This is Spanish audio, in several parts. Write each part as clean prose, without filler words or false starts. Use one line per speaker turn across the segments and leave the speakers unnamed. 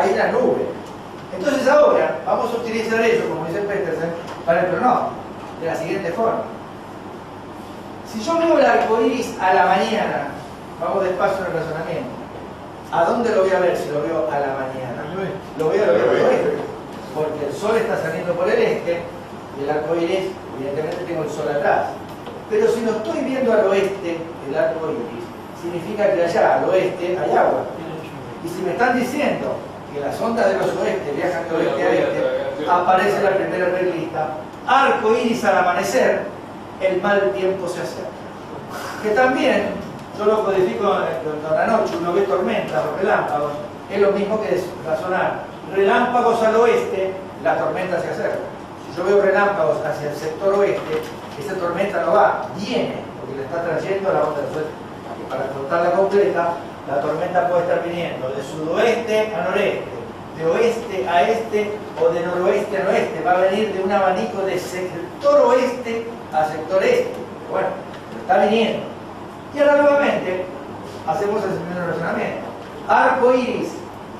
hay una nube. Entonces ahora vamos a utilizar eso, como dice Petersen, para el pronóstico, de la siguiente forma. Si yo veo el arco iris a la mañana, vamos despacio en el razonamiento, ¿a dónde lo voy a ver si lo veo a la mañana? Lo veo al oeste, porque el sol está saliendo por el este, y el arco iris, evidentemente tengo el sol atrás. Pero si lo estoy viendo al oeste, el arco iris, significa que allá, al oeste, hay agua. Y si me están diciendo que las ondas de los oeste viajan de oeste a este, aparece la primera reglita: arco iris al amanecer, el mal tiempo se acerca. Que también, yo lo codifico en la noche, uno ve tormentas o relámpagos, es lo mismo que razonar relámpagos al oeste, la tormenta se acerca. Si yo veo relámpagos hacia el sector oeste, esa tormenta no va, viene, porque le está trayendo la onda del sol. Y para contarla completa, la tormenta puede estar viniendo de sudoeste a noreste, de oeste a este o de noroeste a oeste. Va a venir de un abanico de sector oeste a sector este. Bueno, está viniendo. Y ahora nuevamente hacemos el mismo razonamiento. Arco iris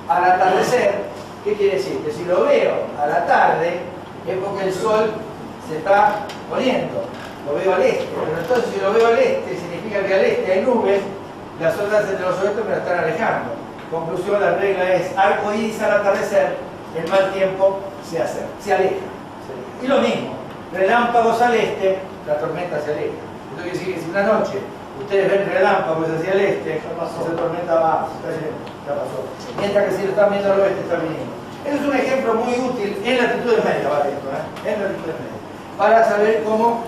al atardecer, ¿qué quiere decir? Que si lo veo a la tarde es porque el sol se está poniendo. Lo veo al este. Pero entonces si lo veo al este, significa que al este hay nubes, las ondas entre los oestes me la están alejando. Conclusión, la regla es arco iris al atardecer, el mal tiempo se aleja. Y lo mismo, relámpagos al este, la tormenta se aleja. Esto quiere decir que si una noche ustedes ven relámpagos hacia el este, esa tormenta va, ya pasó. Mientras que si lo están viendo al oeste, está viniendo. Eso es un ejemplo muy útil en latitudes medias, ¿vale? En latitudes medias, para saber cómo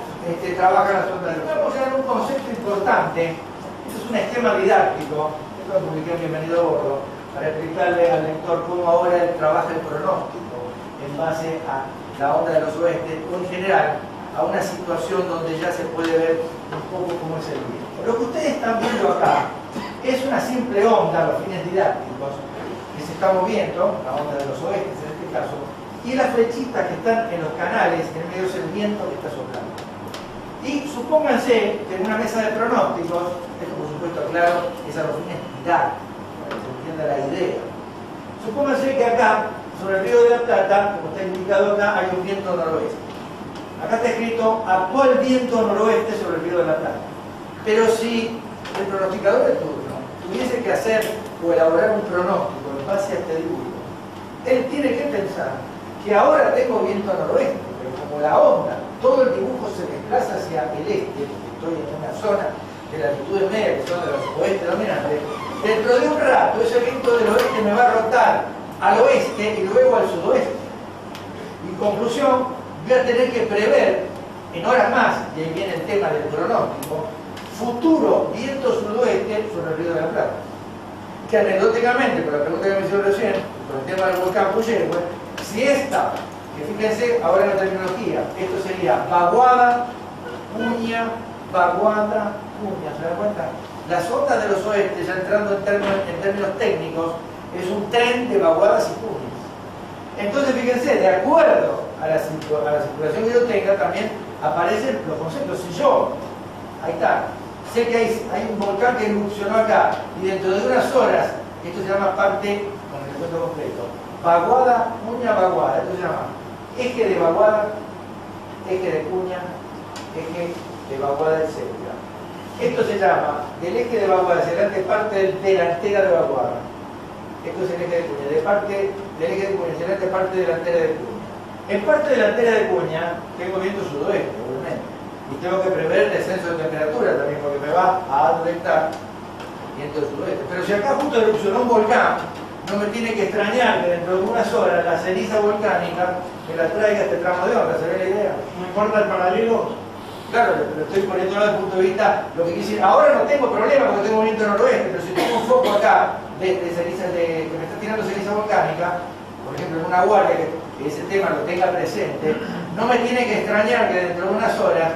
trabajan las ondas. Vamos a ver un concepto importante. Esto es un esquema didáctico, esto lo publiqué en Bienvenido a Bordo, para explicarle al lector cómo ahora trabaja el pronóstico en base a la onda de los oestes, o en general a una situación donde ya se puede ver un poco cómo es el viento. Lo que ustedes están viendo acá es una simple onda a los fines didácticos que se está moviendo, la onda de los oestes en este caso, y las flechitas que están en los canales, en medio es el viento que está soplando. Y supónganse que en una mesa de pronósticos, esto por supuesto claro, es a los fines didácticos, para que se entienda la idea. Supónganse que acá, sobre el río de la Plata, como está indicado acá, hay un viento noroeste. Acá está escrito actual viento noroeste sobre el río de la Plata. Pero si el pronosticador de turno tuviese que hacer o elaborar un pronóstico en base a este dibujo, él tiene que pensar que ahora tengo viento noroeste, pero como la onda, todo el dibujo se desplaza hacia el este, porque estoy en una zona de latitudes medias, que son de los oeste dominantes, dentro de un rato ese viento del oeste me va a rotar al oeste y luego al sudoeste. En conclusión, voy a tener que prever en horas más, y ahí viene el tema del pronóstico, futuro viento sudoeste sobre el río de la Plata. Que anecdóticamente, por la pregunta que me hicieron recién, por el tema del volcán Puyehue, si esta, que fíjense ahora en la terminología, esto sería vaguada, cuña, vaguada, cuña, ¿se dan cuenta? Las ondas de los oestes, ya entrando en términos técnicos, es un tren de vaguadas y cuñas. Entonces fíjense, de acuerdo a la circulación que yo tenga, también aparecen los conceptos. Si yo, ahí está, sé que hay un volcán que erupcionó acá, y dentro de unas horas, esto se llama parte, con el cuento completo, vaguada, cuña, vaguada, esto se llama eje de vaguada, eje de cuña, eje de vaguada, etc. Esto se llama, del eje de vaguada hacia adelante, parte delantera de vaguada. Esto es el eje de cuña, del eje de cuña hacia adelante, parte delantera de cuña. En parte delantera de cuña, tengo viento sudoeste, obviamente. Y tengo que prever el descenso de temperatura también, porque me va a adventar viento del sudoeste. Pero si acá justo erupcionó un volcán, no me tiene que extrañar que dentro de unas horas la ceniza volcánica me la traiga este tramo de onda. ¿Se ve la idea?
¿No importa el paralelo?
Claro, pero estoy poniéndolo desde el punto de vista, lo que quisiera. Ahora no tengo problema porque tengo viento noroeste, pero si tengo un foco acá de ceniza, que me está tirando ceniza volcánica, por ejemplo en una guardia que ese tema lo tenga presente, no me tiene que extrañar que dentro de unas horas,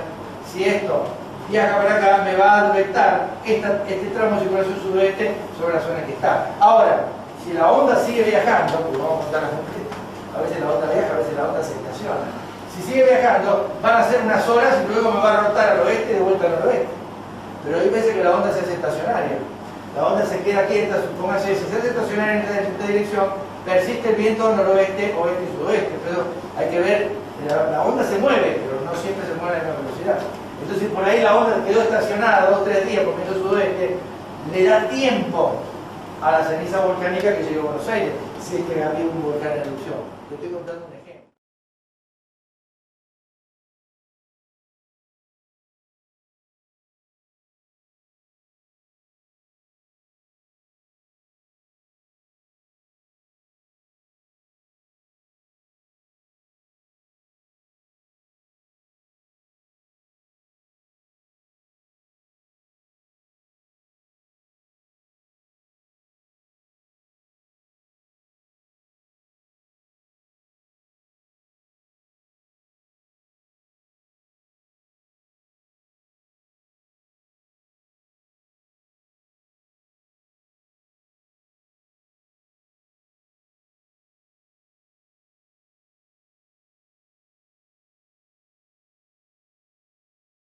si esto viaja para acá, me va a adventar este tramo de circulación sudoeste sobre la zona que está. Ahora, si la onda sigue viajando, porque vamos a contar a veces la onda viaja, a veces la onda se estaciona. Si sigue viajando, van a ser unas horas y luego me va a rotar al oeste y de vuelta al noroeste. Pero hay veces que la onda se hace estacionaria. la onda se queda quieta, supóngase, si se hace estacionaria en esta dirección, persiste el viento noroeste, oeste y sudoeste, pero hay que ver, la onda se mueve, pero no siempre se mueve a la misma velocidad. Entonces por ahí la onda quedó estacionada 2 o 3 días por viento sudoeste, le da tiempo a la ceniza volcánica que llegó a Buenos Aires, si es que había un volcán en erupción. Te estoy contando un ejemplo.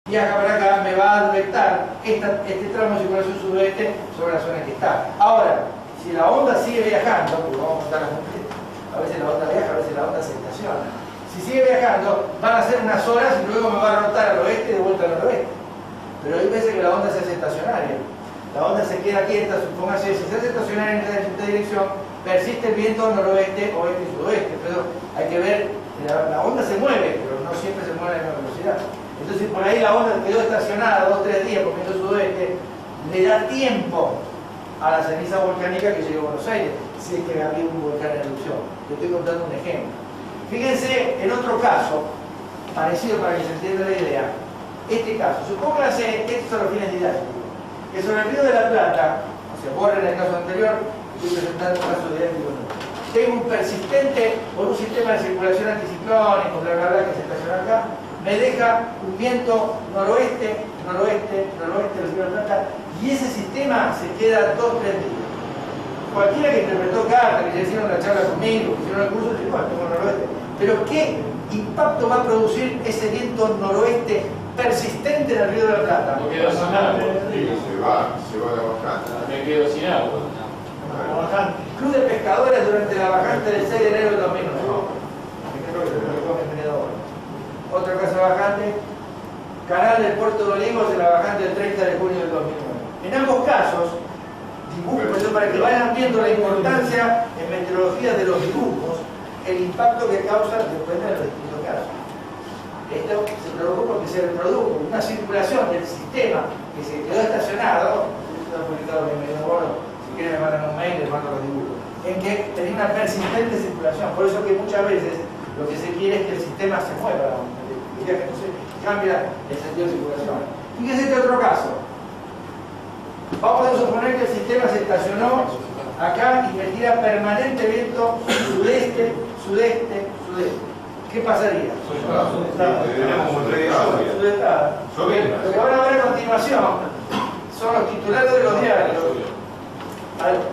Viaja para acá, me va a afectar este tramo de circulación sudoeste sobre la zona en que está. Ahora, si la onda sigue viajando, porque vamos a contar las completas, a veces la onda viaja, a veces la onda se estaciona. Si sigue viajando, van a ser unas horas y luego me va a rotar al oeste y de vuelta al noroeste. Pero hay veces que la onda se hace estacionaria. La onda se queda quieta, supóngase, si se hace estacionaria en esta dirección, persiste el viento noroeste, oeste y sudoeste. Pero hay que ver, la onda se mueve, pero no siempre se mueve a la misma velocidad. Entonces por ahí la onda quedó estacionada 2 o 3 días por viento sudoeste, le da tiempo a la ceniza volcánica que llegó a Buenos Aires, si es que había un volcán en erupción. Te estoy contando un ejemplo. Fíjense en otro caso, parecido para que se entienda la idea, este caso, supónganse, esto son los fines didácticos, que sobre el Río de la Plata, o sea, borren el caso anterior, estoy presentando un caso didáctico nuevo. Tengo un persistente por un sistema de circulación anticiclónico, bla bla bla, que se estaciona acá, me deja un viento noroeste, noroeste, noroeste del Río de la Plata, y ese sistema se queda 2 o 3 días. Cualquiera que interpretó carta, que ya hicieron una charla conmigo, que hicieron el curso, dice, bueno, tengo noroeste. Pero ¿qué impacto va a producir ese viento noroeste persistente en el Río de la Plata?
No quedo sin agua.
Se va la bajante.
Me quedo sin agua.
La bajante.
Club de Pescadores durante la bajante del 6 de enero del 2009. Otra casa bajante, Canal del Puerto de Olivos de la bajante del 30 de junio del 2009. En ambos casos, dibujos, para que vayan viendo la importancia en meteorología de los dibujos, el impacto que causan después de los distintos casos. Esto se produjo porque se reprodujo una circulación del sistema que se quedó estacionado, esto está publicado en el Bordo, si quieren me mandan un mail, les mando los dibujos, en que tenía una persistente circulación, por eso que muchas veces lo que se quiere es que el sistema se mueva, que entonces cambia el sentido de circulación. Fíjense este otro caso. Vamos a suponer que el sistema se estacionó acá y me tira permanente viento sudeste, sudeste, sudeste. ¿Qué pasaría? Sudestada. Lo que van a ver a continuación son los titulares de los diarios.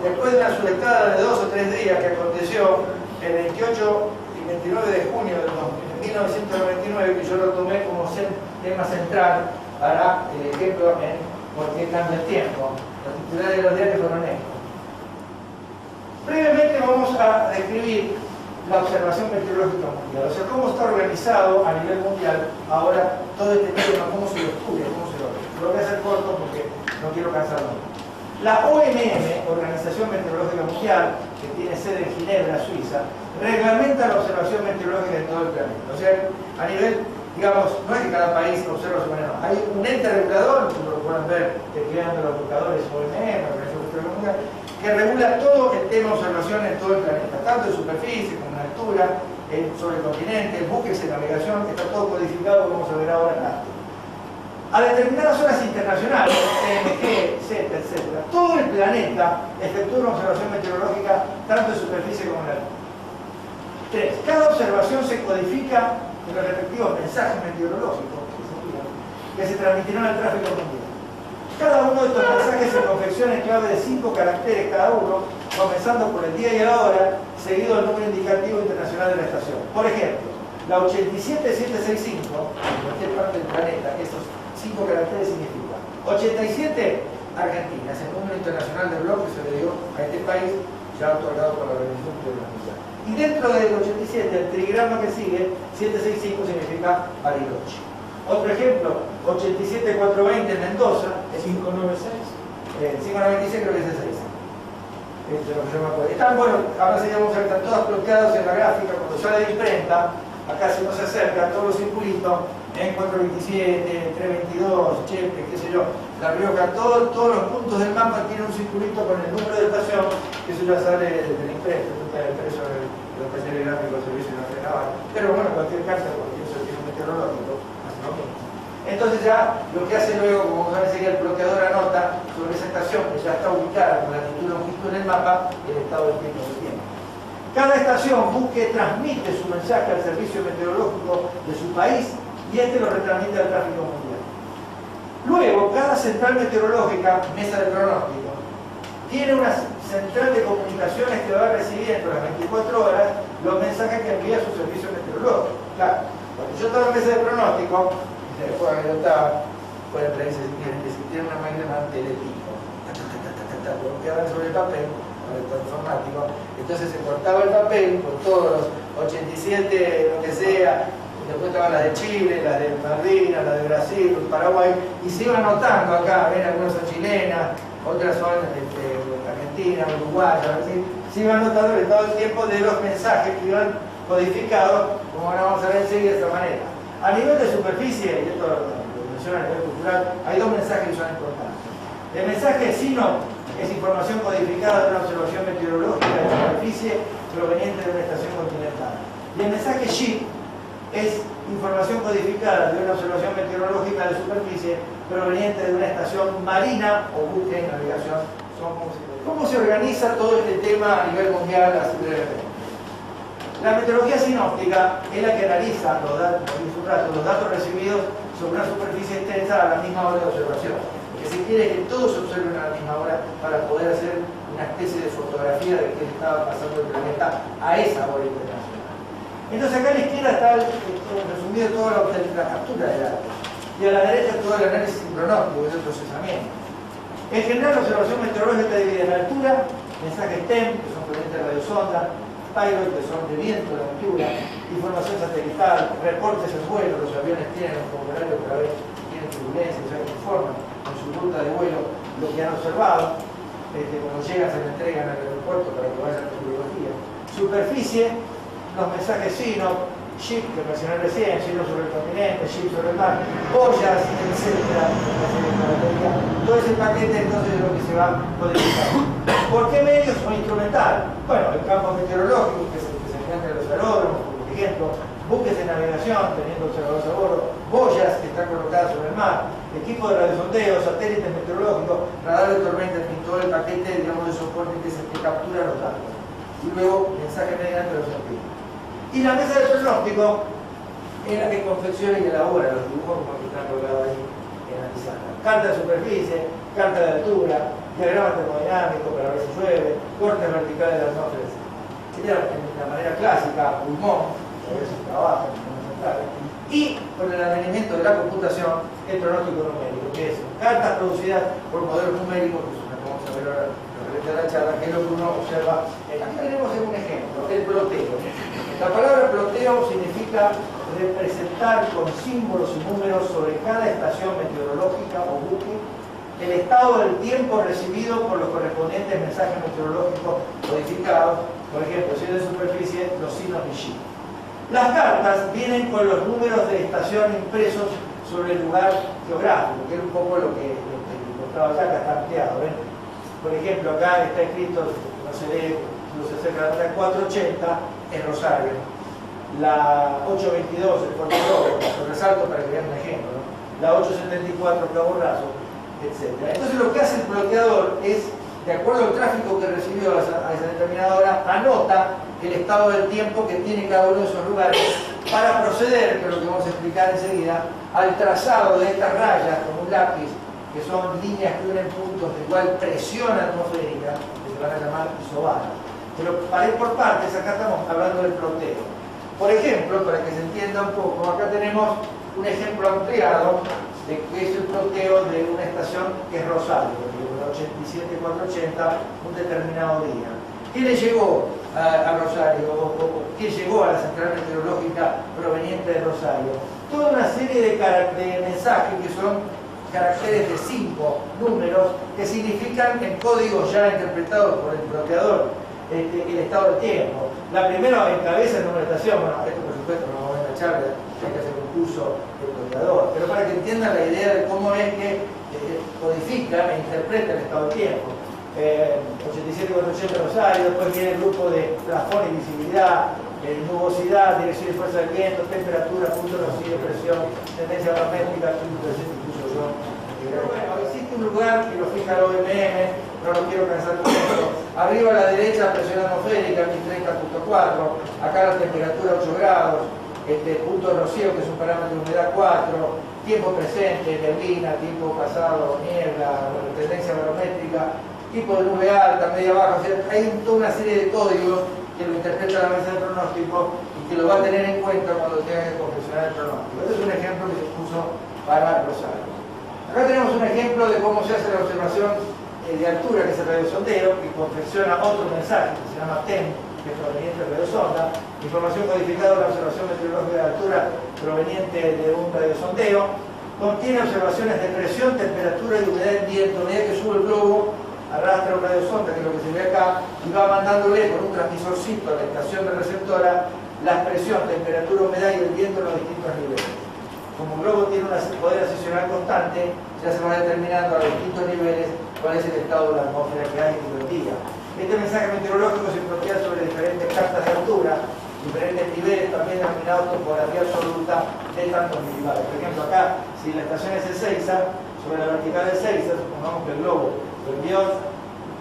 Después de una sudestada de 2 o 3 días que aconteció el 28 y 29 de junio de 1999, que yo lo tomé como tema central para el ejemplo en por qué cambia el tiempo. Los titulares de los diarios fueron estos. Brevemente vamos a describir la observación meteorológica mundial, o sea, cómo está organizado a nivel mundial ahora todo este tema, cómo se lo estudia, cómo se lo ve. Lo voy a hacer corto porque no quiero cansarlo. La OMM, Organización Meteorológica Mundial, que tiene sede en Ginebra, Suiza, reglamenta la observación meteorológica de todo el planeta. O sea, a nivel, digamos, no es que cada país observa su manera, no. Hay un ente regulador, como lo pueden ver escribiendo los buscadores OMM, Organización Meteorológica Mundial, que regula todo el tema de observación en todo el planeta, tanto en superficie como en altura, sobre el continente, buques de navegación, está todo codificado, como vamos a ver ahora en arte. A determinadas zonas internacionales, TMG, etc., todo el planeta efectúa una observación meteorológica tanto en superficie como en altura. 3. Cada observación se codifica en los respectivos mensajes meteorológicos que se transmitirán al tráfico mundial. Cada uno de estos mensajes se confecciona en clave de 5 caracteres cada uno, comenzando por el día y la hora, seguido del número indicativo internacional de la estación. Por ejemplo, la 87765, en cualquier parte del planeta, esos 5 caracteres significan 87 Argentina. Es el número internacional de blog que se le dio a este país, ya otorgado por la Organización Mundial. Y dentro del 87, el trigrama que sigue, 765 significa Bariloche. Otro ejemplo, 87420 en Mendoza, es
596.
596 creo que es el 6. Eso es lo que yo me acuerdo. Están, bueno, ahora sí vamos a ver, están todos bloqueados en la gráfica, cuando sale de imprenta, acá si uno se acerca, todos los circulitos, en 427, 322, Chepe, qué sé yo, La Rioja, todos los puntos del mapa tienen un circulito con el número de estación, que eso ya sale de la imprenta, el precio de los talleres gráficos del Servicio Nacional. Pero bueno, cualquier carta, cualquier servicio meteorológico, hace lo mismo. Entonces ya lo que hace luego, como vamos a ver, sería el bloqueador anota sobre esa estación que ya está ubicada con latitud y longitud en el mapa el estado del tiempo que tiene. Cada estación, buque, transmite su mensaje al servicio meteorológico de su país y este lo retransmite al tráfico mundial. Luego, cada central meteorológica, mesa de pronóstico, tiene una central de comunicaciones que va recibiendo las 24 horas los mensajes que envía su servicio meteorológico. Claro, cuando yo estaba en mesa de pronóstico, después anotaba, pueden reírse si quieren, que si tienen una máquina más teletipo, lo quedaban sobre el papel, con el informático, entonces se cortaba el papel con todos los 87, lo que sea, después estaban las de Chile, las de Malvinas, las de Brasil, Paraguay, y se iban anotando acá, ven, algunas son chilenas, otras son argentinas, uruguayas, ¿sí? Se iban anotando todo el tiempo de los mensajes que iban codificados, como ahora vamos a ver enseguida de esta manera. A nivel de superficie, y esto lo menciona a nivel cultural, hay dos mensajes que son importantes. El mensaje SINOP es información codificada de una observación meteorológica de superficie proveniente de una estación continental. Y el mensaje SHIP es información codificada de una observación meteorológica de superficie proveniente de una estación marina o buque de navegación. ¿Cómo se organiza todo este tema a nivel mundial? Así brevemente. La meteorología sinóptica es la que analiza los datos recibidos sobre una superficie extensa a la misma hora de observación. Lo que se quiere es que todos se observen a la misma hora para poder hacer una especie de fotografía de qué estaba pasando el planeta a esa hora internacional. Entonces acá a la izquierda está resumido toda la captura de datos y a la derecha todo el análisis pronóstico, que es el procesamiento. En general la observación meteorológica está dividida en altura, mensajes TEM, que son corrientes de radiosonda, pilot, que son de viento, de altura, información satelital, reportes en vuelo, los aviones tienen un formulario para ver si tienen turbulencia, ya que informan en su ruta de vuelo lo que han observado. Cuando llegan se le entregan al aeropuerto para que vayan a meteorología. Superficie, los mensajes SINOP, SHIP, que mencioné recién, SINOP sobre el continente, SHIP sobre el mar, boyas, etc. Todo ese paquete entonces es lo que se va codificando. ¿Por qué medios o instrumental? Bueno, el campo meteorológico, que es el que se encuentra en los aeródromos, por ejemplo, buques de navegación, teniendo observadores a bordo, boyas que están colocadas sobre el mar, equipo de radiosondeo, satélites meteorológicos, radar de tormenta, en fin, todo el paquete, digamos, de soporte que es el que captura los datos. Y luego, mensaje mediante los sentidos. Y la mesa de pronóstico es la que confecciona y elabora los dibujos como que están colocados ahí en la pizarra. Carta de superficie, carta de altura, diagrama termodinámico para ver si llueve, cortes verticales de las atmósfera. Sería de manera clásica, pulmón, a ver si trabaja, y con el advenimiento de la computación, el pronóstico numérico, que es cartas producidas por modelos numéricos, que es una que vamos a ver ahora referente a la charla, que es lo que uno observa. Aquí tenemos un ejemplo, el ploteo. La palabra ploteo significa representar con símbolos y números sobre cada estación meteorológica o buque el estado del tiempo recibido por los correspondientes mensajes meteorológicos codificados, por ejemplo, si es de superficie, los signos de SHIP. Las cartas vienen con los números de estación impresos sobre el lugar geográfico, que es un poco lo que estaba acá, que está ampliado. ¿Ven? Por ejemplo, acá está escrito, no se ve, no se acerca la 480, es Rosario. La 822, el Puerto Rojo, lo resalto para que vean un ejemplo, ¿no? La 874, Cabo Raso, etc. Entonces lo que hace el bloqueador es, de acuerdo al tráfico que recibió a esa determinada hora, anota el estado del tiempo que tiene cada uno de esos lugares para proceder, que es lo que vamos a explicar enseguida, al trazado de estas rayas con un lápiz, que son líneas que unen puntos de igual presión atmosférica, que se van a llamar isobanos. Pero para ir por partes, acá estamos hablando del ploteo. Por ejemplo, para que se entienda un poco, acá tenemos un ejemplo ampliado de que es el ploteo de una estación que es Rosario. 87480 un determinado día. ¿Qué le llegó a Rosario? O ¿qué llegó a la central meteorológica proveniente de Rosario? Toda una serie de mensajes que son caracteres de 5 números que significan en códigos ya interpretados por el bloqueador el estado del tiempo. La primera encabeza el número de estación. Bueno, esto por supuesto no vamos a ver en la charla, hay que hacer un curso de bloqueador, pero para que entiendan la idea de cómo es que codifican e interpretan el estado del tiempo. 87480 Rosario, después viene el grupo de plafón y visibilidad, nubosidad, dirección y fuerza del viento, temperatura, punto de rocío, presión, tendencia barométrica, incluso yo. Pero bueno, existe un lugar que lo fija el OMM, no lo quiero pensar con esto. Arriba a la derecha presión atmosférica, 1030.4, acá la temperatura 8 grados, punto de rocío que es un parámetro de humedad 4, tiempo presente, neblina, tiempo pasado, niebla, tendencia barométrica, tipo de nube alta, media baja, o sea, hay toda una serie de códigos que lo interpreta la mesa de pronóstico y que lo va a tener en cuenta cuando tenga que confeccionar el pronóstico. Este es un ejemplo que se puso para Rosario. Acá tenemos un ejemplo de cómo se hace la observación de altura, que es el radiosondeo, que confecciona otro mensaje que se llama TEM, que es proveniente del radiosonda, información codificada de la observación meteorológica de altura proveniente de un radiosondeo, contiene observaciones de presión, temperatura y humedad en viento. A medida que sube el globo, arrastra un radiosonda, que es lo que se ve acá, y va mandándole con un transmisorcito a la estación de receptora la presión, temperatura, humedad y el viento en los distintos niveles. Como el globo tiene un poder ascensional constante, ya se va determinando a los distintos niveles cuál es el estado de la atmósfera que hay en el día. Este mensaje meteorológico se bloquea sobre diferentes cartas de altura, diferentes niveles también denominados topografía absoluta de tantos milibares. Por ejemplo, acá, si la estación es Ezeiza, sobre la vertical de Ezeiza, supongamos que el globo lo envió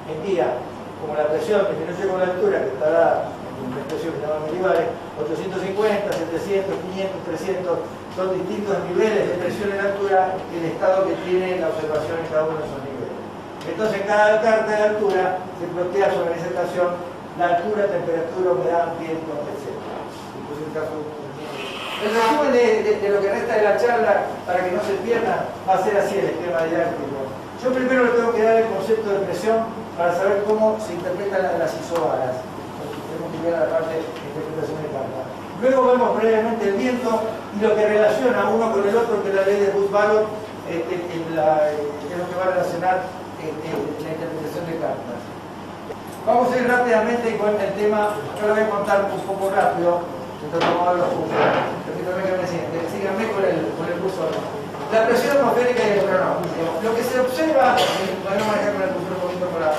en día, como la presión disminuye con la altura, que estará en una expresión que se llama milibares, 850, 700, 500, 300, son distintos niveles de presión en altura, el estado que tiene la observación en cada uno de esos niveles. Entonces, cada carta de altura se bloquea sobre esa estación la altura, temperatura, humedad, viento, etc. El resumen de lo que resta de la charla, para que no se pierda, va a ser así el esquema didáctico. Yo primero le tengo que dar el concepto de presión para saber cómo se interpretan las isobaras. Tenemos que ver la parte de interpretación de carta. Luego vemos brevemente el viento y lo que relaciona uno con el otro, que es la ley de Bush-Ballot, es lo que va a relacionar la interpretación de cartas. Vamos a ir rápidamente con el tema, yo lo voy a contar un poco rápido, mientras vamos a ver los cursos. Permítanme que me sienten, síganme con el curso. La presión atmosférica y el pronóstico. Lo que se observa, podemos manejar con el curso un poquito para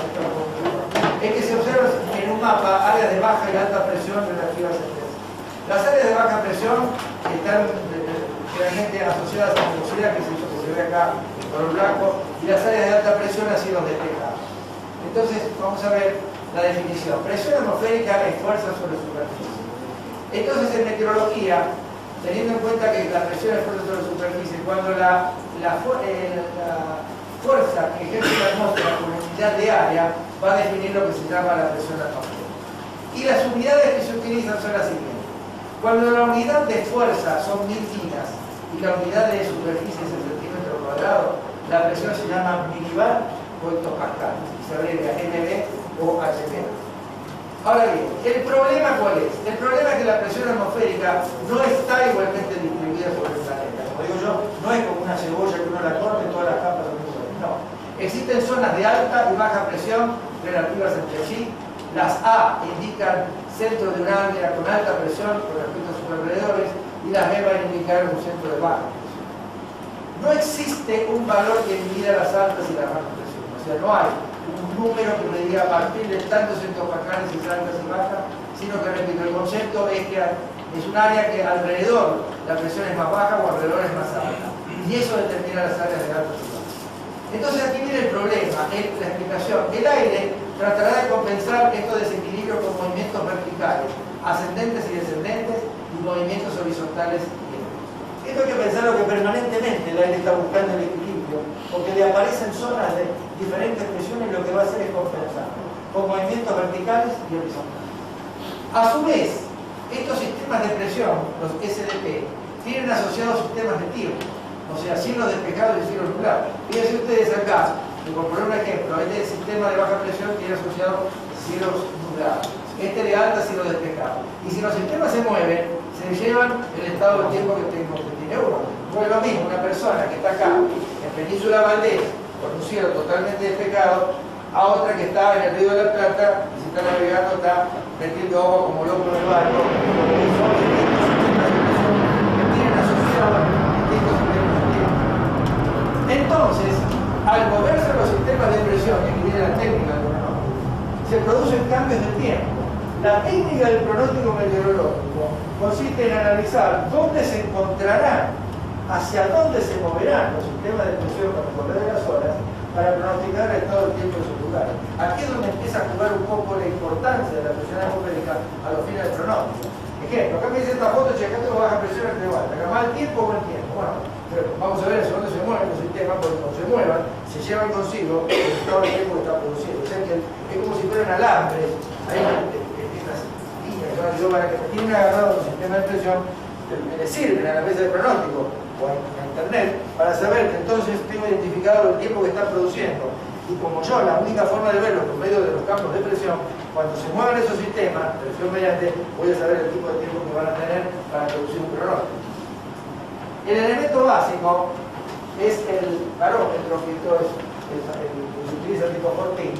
es que se observa en un mapa áreas de baja y alta presión relativas a este. Las áreas de baja presión están generalmente asociadas a la nubosidad, que es eso que se ve acá por el blanco, y las áreas de alta presión a cielos despejados. Entonces, vamos a ver la definición. Presión atmosférica es fuerza sobre superficie. Entonces, en meteorología, teniendo en cuenta que la presión es fuerza sobre superficie, cuando la fuerza que ejerce la atmósfera como unidad de área va a definir lo que se llama la presión atmosférica. Y las unidades que se utilizan son las siguientes. Cuando la unidad de fuerza son 1000 gigas y la unidad de superficie es el centímetro cuadrado, la presión se llama milibar o hectopascal, y se abrevia MB o HB. Ahora bien, ¿el problema cuál es? El problema es que la presión atmosférica no está igualmente distribuida sobre el planeta. Como digo yo, no es como una cebolla que uno la corta y todas las capas son iguales. No. Existen zonas de alta y baja presión relativas entre sí. Las A indican centro de un área con alta presión con respecto a sus alrededores y las B van a indicar un centro de baja presión. No existe un valor que mida las altas y las bajas presiones. O sea, no hay un número que me diga a partir de tantos hectopascales y altas y bajas, sino que, repito, el concepto es que es un área que alrededor la presión es más baja o alrededor es más alta. Y eso determina las áreas de altas y bajas. Entonces aquí viene el problema, la explicación. El aire tratará de compensar estos desequilibrios con movimientos verticales, ascendentes y descendentes, y movimientos horizontales y lentos. Esto hay que pensarlo, que permanentemente el aire está buscando el equilibrio, porque le aparecen zonas de diferentes presiones y lo que va a hacer es compensar, con movimientos verticales y horizontales. A su vez, estos sistemas de presión, los SDP, tienen asociados sistemas de tiempo. O sea, cielos despejados y cielos nublados. Fíjense ustedes acá, Y por poner un ejemplo, este sistema de baja presión tiene asociado cielos nublados, este de alta cielo despejado. Y si los sistemas se mueven, se llevan el estado del tiempo que tiene uno. No es lo mismo una persona que está acá, en Península Valdés, con un cielo totalmente despejado, a otra que está en el Río de la Plata y se está navegando, está metiendo agua como loco en el barco. Porque son distintos sistemas de presión que tienen asociados distintos sistemas de tiempo. Entonces, al moverse los sistemas de presión, que aquí viene la técnica del pronóstico, se producen cambios de tiempo. La técnica del pronóstico meteorológico consiste en analizar dónde se encontrarán, hacia dónde se moverán los sistemas de presión con el correr de las horas para pronosticar el estado del tiempo en sus lugares. Aquí es donde empieza a jugar un poco la importancia de la presión atmosférica a los fines del pronóstico. Ejemplo, acá me dice esta foto, che, acá tengo baja presión entre alta, acá mal tiempo o buen tiempo. Bueno, pero vamos a ver hacia dónde se mueven los sistemas, porque cuando se muevan, se llevan consigo el estado del tiempo que está produciendo. O sea que es como si fueran alambres, hay estas líneas que son para que tienen agarrado los sistemas de presión, me sirven a la mesa de pronóstico o en internet para saber que entonces tengo identificado el tiempo que está produciendo. Y como yo, la única forma de verlo por medio de los campos de presión, cuando se muevan esos sistemas, presión mediante, voy a saber el tipo de tiempo que van a tener para producir un pronóstico. El elemento básico es el barómetro, que esto es el que se utiliza tipo Fortin,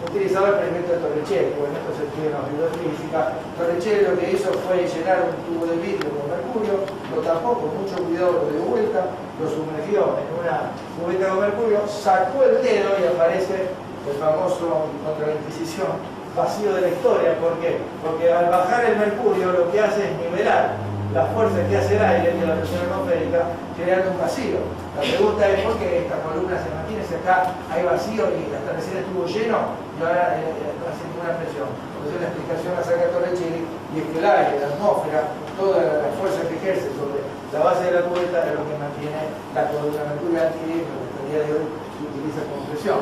utilizaba el experimento de Torricelli. Bueno, esto se estudia en la libros de física. Torricelli lo que hizo fue llenar un tubo de vidrio con mercurio, lo tapó con mucho cuidado, lo dio vuelta, lo sumergió en una cubeta con mercurio, sacó el dedo y aparece el famoso, contra la Inquisición, vacío de la historia. ¿Por qué? Porque al bajar el mercurio lo que hace es nivelar la fuerza que hace el aire, que es la presión atmosférica, creando un vacío. La pregunta es por qué esta columna se mantiene, si acá hay vacío y hasta recién estuvo lleno y ahora haciendo una presión. Entonces la explicación la saca Torricelli, y es que el aire, la atmósfera, toda la fuerza que ejerce sobre la base de la cubeta es lo que mantiene la columna mercurial, que hasta el día de hoy se utiliza como presión.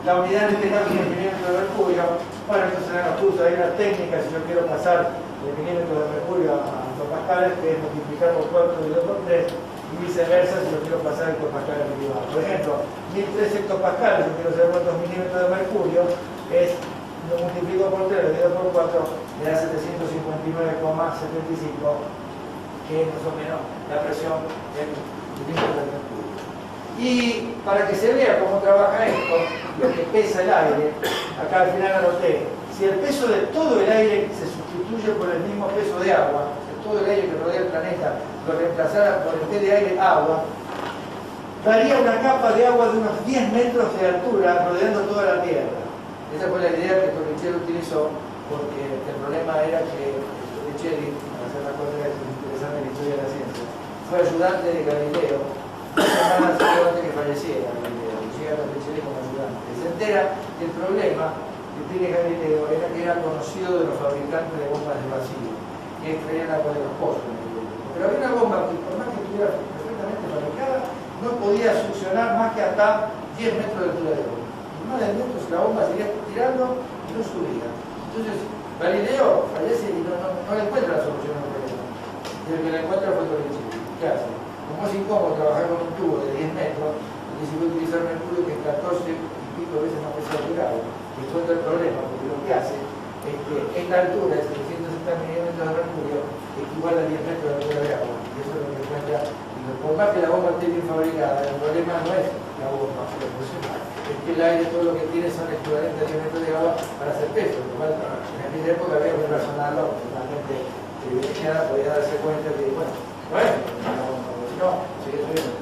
La unidad en este caso es el milímetro de mercurio. Bueno, entonces justo hay una técnica, si yo quiero pasar el milímetro de mercurio a hectopascales, que es multiplicar por 4 y 2 por 3, y viceversa si yo quiero pasar hectopascales derivados. Por ejemplo, 1003 hectopascales, yo quiero saber cuántos milímetros de mercurio, lo multiplico por 3, lo divido por 4, me da 759,75, que es más o menos la presión del milímetro de mercurio. Y para que se vea cómo trabaja esto, lo que pesa el aire, acá al final anoté, si el peso de todo el aire se sustituye por el mismo peso de agua, todo el aire que rodea el planeta lo reemplazara por en vez de aire agua, daría una capa de agua de unos 10 metros de altura rodeando toda la Tierra. Esa fue la idea que Torricelli utilizó, porque el problema era que Torricelli, para hacer la cosa interesante en la historia de la ciencia, fue ayudante de Galileo 2 semanas antes que falleciera Galileo, y llega Torricelli como ayudante. Se entera que el problema que tiene Galileo era que era conocido de los fabricantes de bombas de vacío, que extraían agua de los pozos. Pero había una bomba que, por más que estuviera perfectamente fabricada, no podía succionar más que hasta 10 metros de altura de agua. Y más de metros la bomba seguía tirando y no subía. Entonces, Galileo fallece y no le encuentra la solución al problema. Y el que la encuentra fue Torricelli. ¿Qué hace? Como es incómodo trabajar con un tubo de 10 metros, decidió utilizar mercurio que es 14 y pico veces más pesado que el agua. Y encuentra el problema, porque lo que hace es que esta altura de 760 milímetros de mercurio equivale a 10 metros de altura de agua. Y eso es lo que encuentra. Y por más que la bomba esté bien fabricada, el problema no es la bomba, es que el aire todo lo que tiene son equivalentes a 10 metros de agua para hacer peso. Lo cual en aquella época había que razonarlo, la gente privilegiada podía darse cuenta de que, bueno, la bomba, si no, sigue subiendo.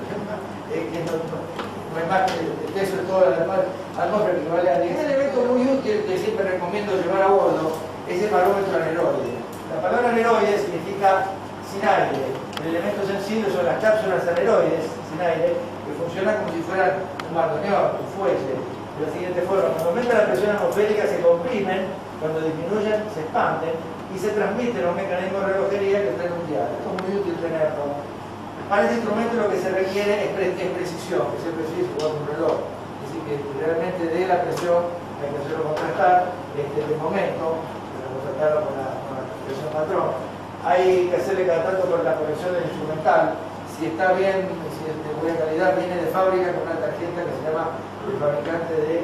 Es que no es más que el peso de toda la atmósfera que vale a 10. Un elemento muy útil que siempre recomiendo llevar a bordo es el barómetro aneroide. La palabra aneroide significa sin aire. El elemento sencillo son las cápsulas aneroides sin aire, que funcionan como si fueran un bandoneón, un fuelle. De la siguiente forma: cuando aumenta la presión atmosférica se comprimen, cuando disminuyen se expanden y se transmiten a un mecanismo de relojería que trae un dial. Esto es muy útil tenerlo. Para este instrumento lo que se requiere es precisión, que sea preciso igual que un reloj. Es decir, que realmente dé la presión, hay que hacerlo contrastar, de momento, contrastarlo con la presión patrón. Hay que hacerle cada tanto por la conexión del instrumental. Si está bien, si es de buena calidad, viene de fábrica con una tarjeta que se llama el fabricante de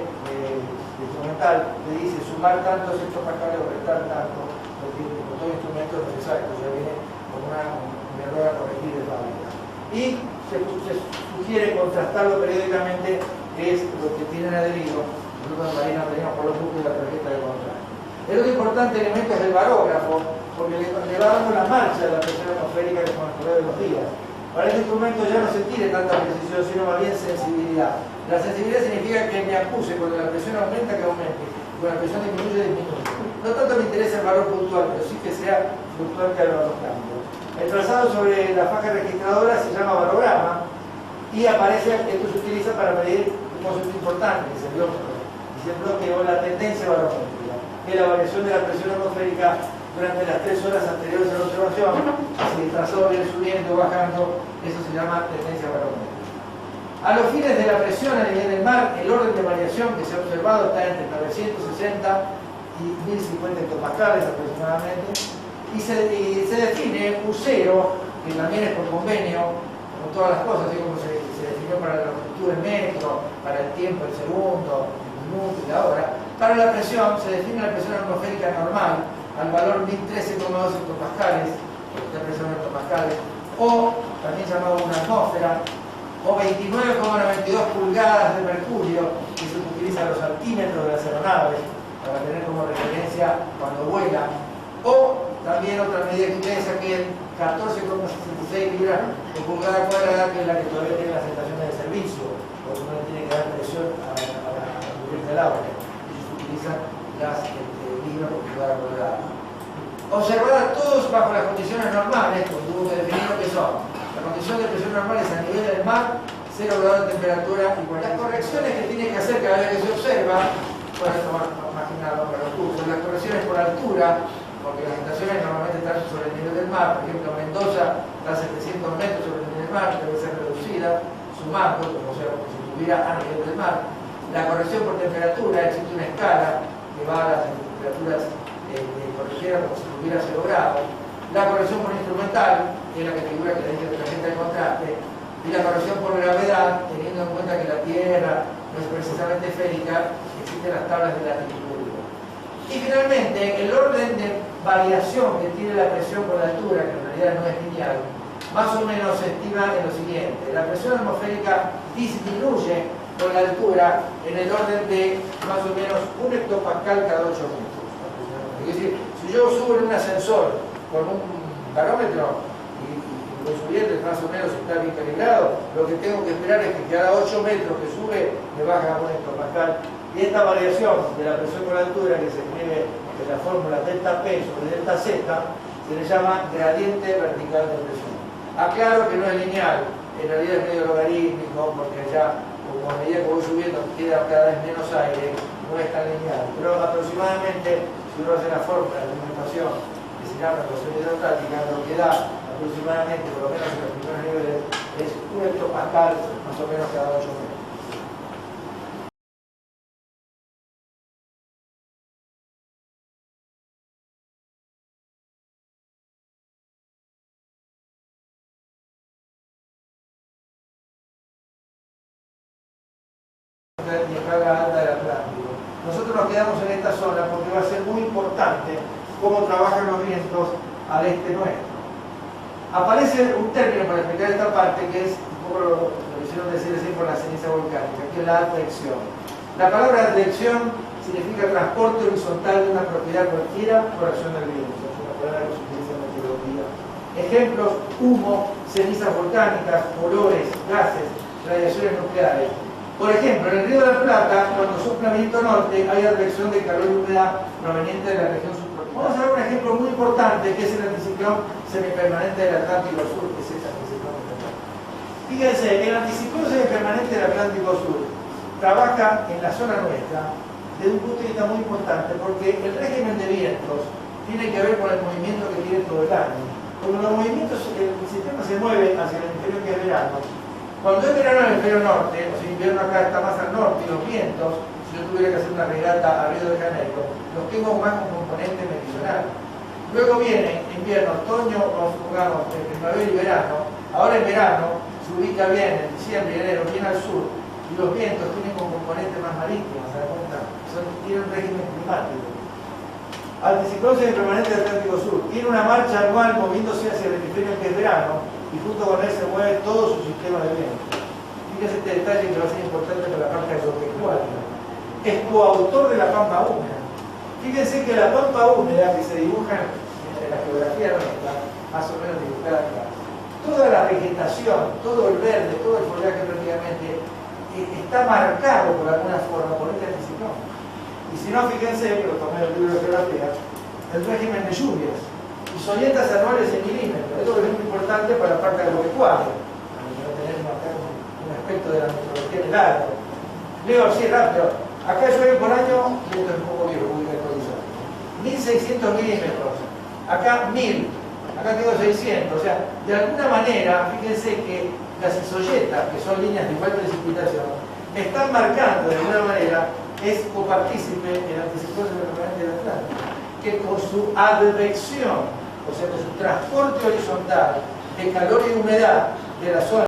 instrumental le dice sumar tantos hectopascales o restar tanto, porque con todo instrumento es necesario, ya viene con un error a corregir de fábrica. Y se sugiere contrastarlo periódicamente, que es lo que tienen adherido, nosotros en Marina tenemos por los buques la tarjeta de contrato. El otro importante elemento es el barógrafo, porque le va dando la marcha de la presión atmosférica con el correr de los días. Para este instrumento ya no se tire tanta precisión, sino más bien sensibilidad. La sensibilidad significa que me acuse cuando la presión aumenta, que aumente, cuando la presión disminuye, disminuye. No tanto me interesa el valor puntual, pero sí que sea fluctuante a los cambios. El trazado sobre la faja registradora se llama barograma y aparece, esto se utiliza para medir un concepto importante, que es el diómetro. Y se bloqueó la tendencia barométrica, que es la variación de la presión atmosférica durante las 3 horas anteriores a la observación. Si el trazado viene subiendo o bajando, eso se llama tendencia barométrica. A los fines de la presión a nivel del mar, el orden de variación que se ha observado está entre 960 y 1050 hectopascales aproximadamente, y se define U0, que también es por convenio, con todas las cosas, así como se definió para la longitud en metro, para el tiempo en segundo, el minuto y la hora. Para la presión se define la presión atmosférica normal al valor 1013,2 hectopascales, o también llamado una atmósfera, o 29,92 pulgadas de mercurio, que se utiliza en los altímetros de las aeronaves para tener como referencia cuando vuelan, o también otra medida que ustedes saquen 14,66 libras por pulgada cuadrada, que es la que todavía tiene las estaciones de servicio, porque uno le tiene que dar presión a cubrir del agua, y se utilizan las libras por pulgada cuadrada. Observar todos bajo las condiciones normales, pues tuvo que definir lo que son. La condición de presión normal es a nivel del mar, 0 grados de temperatura y 40. Las correcciones que tiene que hacer cada vez que se observa, pueden tomar imaginarlo para los cursos, las correcciones por altura, porque las estaciones normalmente están sobre el nivel del mar. Por ejemplo, Mendoza está a 700 metros sobre el nivel del mar, debe ser reducida, sumando, como sea, como si estuviera a nivel del mar. La corrección por temperatura, existe una escala que va a las temperaturas corrigiera como si tuviera 0 grados. La corrección por instrumental, que es la que figura que le dije de tarjeta de contraste, y la corrección por gravedad, teniendo en cuenta que la Tierra no es precisamente esférica, existen las tablas de latitud. Y finalmente, el orden de variación que tiene la presión por la altura, que en realidad no es lineal, más o menos se estima en lo siguiente: la presión atmosférica disminuye con la altura en el orden de más o menos 1 hectopascal cada 8 metros. Es decir, si yo subo en un ascensor con un barómetro y voy subiendo, más o menos está bien calibrado, lo que tengo que esperar es que cada 8 metros que sube me baja 1 hectopascal. Y esta variación de la presión por altura, que se escribe en la fórmula delta P sobre delta Z, se le llama gradiente vertical de presión. Aclaro que no es lineal, en realidad es medio logarítmico, porque ya, como a medida que voy subiendo, queda cada vez menos aire, no es tan lineal, pero aproximadamente, si uno hace la fórmula de alimentación que se llama ecuación hidrostática, lo que da aproximadamente, por lo menos en los primeros niveles, es 1 hectopascal más o menos cada 8 metros. Y carga alta del Atlántico. Nosotros nos quedamos en esta zona porque va a ser muy importante cómo trabajan los vientos al este nuestro. Aparece un término para explicar esta parte que es un poco lo que hicieron decir así por la ceniza volcánica, que es la advección. La palabra advección significa transporte horizontal de una propiedad cualquiera por acción del viento. Es una palabra que se utiliza en meteorología. Ejemplos: humo, cenizas volcánicas, olores, gases, radiaciones nucleares. Por ejemplo, en el Río de la Plata, cuando sopla viento norte, hay advección de calor y humedad proveniente de la región subtropical. Vamos a ver un ejemplo muy importante, que es el anticiclón semipermanente del Atlántico Sur, que es este anticiclón. Fíjense, el anticiclón semipermanente del Atlántico Sur trabaja en la zona nuestra desde un punto de vista muy importante, porque el régimen de vientos tiene que ver con el movimiento que tiene todo el año. Como los movimientos, el sistema se mueve hacia el hemisferio que es verano. Cuando es verano en el hemisferio norte, o sea, invierno acá está más al norte, y los vientos, si yo tuviera que hacer una regata a Río de Janeiro, los tengo más como componente meridional. Luego viene invierno, otoño, pongamos, primavera y verano. Ahora en verano se ubica bien, en diciembre y enero, bien al sur, y Y los vientos tienen como componente más marítimo, ¿se da cuenta? Tienen un régimen climático. Anticiclón semipermanente del Atlántico Sur. Tiene una marcha anual moviéndose hacia el hemisferio que es verano y junto con él se mueve todo su sistema de viento. Fíjense este detalle que va a ser importante para la parte agropecuaria. Es coautor de la pampa húmeda. Fíjense que la pampa húmeda que se dibuja en la geografía nuestra, más o menos dibujada acá, toda la vegetación, todo el verde, todo el follaje prácticamente está marcado por alguna forma por este anticiclón. Y si no, fíjense, que lo tomé del libro de geografía, el régimen de lluvias y soñetas anuales en milímetros. Esto es muy importante para la parte agropecuaria, para tener un aspecto de la meteorología del agro. Leo así rápido. Acá llueve por año, y esto es un poco viejo, voy a actualizar, 1600 milímetros. Acá 1000. Acá tengo 600. O sea, de alguna manera, fíjense que las isoyetas, que son líneas de igual precipitación, están marcando de alguna manera, es copartícipe el anticiclón semipermanente del Atlántico, que con su advección, o sea, con su transporte horizontal de calor y humedad de la zona